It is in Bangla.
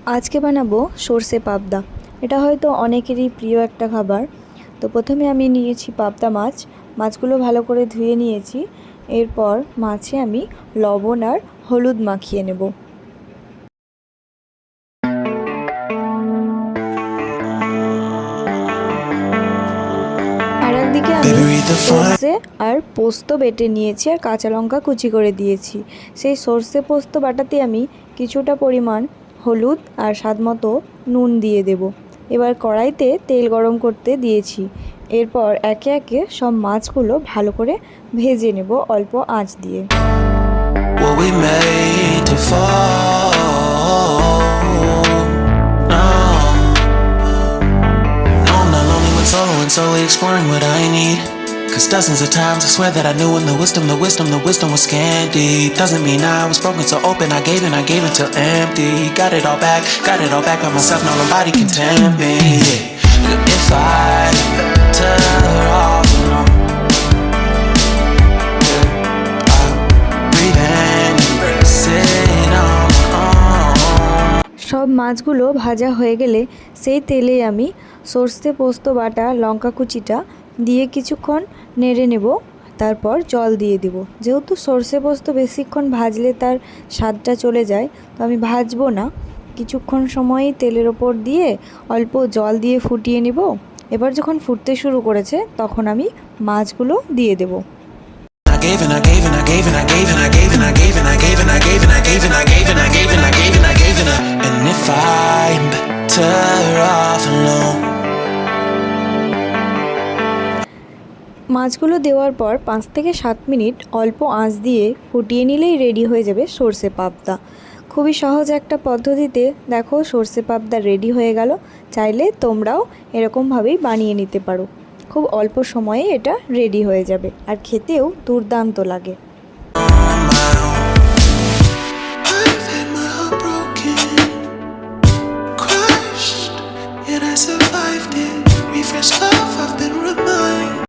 আজকে বানাবো সর্ষে পাবদা। এটা হয়তো অনেকেরই প্রিয় একটা খাবার। তো প্রথমে আমি নিয়েছি পাবদা মাছ। মাছগুলো ভালো করে ধুয়ে নিয়েছি। এরপর মাছে আমি লবণ আর হলুদ মাখিয়ে নেব। আর একদিকে আমি সর্ষে আর পোস্ত বেটে নিয়েছি আর কাঁচা লঙ্কা কুচি করে দিয়েছি। সেই সর্ষে পোস্ত বাটাতে আমি কিছুটা পরিমাণ হলুদ আর স্বাদমতো নুন দিয়ে দেব। এবার কড়াইতে তেল গরম করতে দিয়েছি। এরপর একে একে সব মাছগুলো ভালো করে ভেজে নেব অল্প আঁচ দিয়ে। Slowly exploring what I need. Cause dozens of times I swear that I knew, and the wisdom was scanty. Doesn't mean I was broken, so open, I gave in till empty. Got it all back by myself, now nobody can tempt me. If I better off alone, I'll breathe and embrace it on my own. সব মাছগুলো ভাজা হয়ে গেলে সেই তেলে আমি সর্ষে পোস্ত বাটা লঙ্কা কুচিটা দিয়ে কিছুক্ষণ নেড়ে নেব। তারপর জল দিয়ে দেব। যেহেতু সর্ষে পোস্ত বেশিক্ষণ ভাজলে তার স্বাদটা চলে যায়, তো আমি ভাজবো না। কিছুক্ষণ সময়ই তেলের ওপর দিয়ে অল্প জল দিয়ে ফুটিয়ে নেব। এবার যখন ফুটতে শুরু করেছে তখন আমি মাছগুলো দিয়ে দেব। মাছগুলো দেওয়ার পর 5 থেকে 7 মিনিট অল্প আঁচ দিয়ে ফুটিয়ে নিলেই রেডি হয়ে যাবে সর্ষে পাবদা। খুবই সহজ একটা পদ্ধতিতে দেখো সর্ষে পাবদা রেডি হয়ে গেল। চাইলে তোমরাও এরকমভাবেই বানিয়ে নিতে পারো। খুব অল্প সময়ে এটা রেডি হয়ে যাবে আর খেতেও দুর্দান্ত লাগে। Survived it, refresh love, I've been reminded.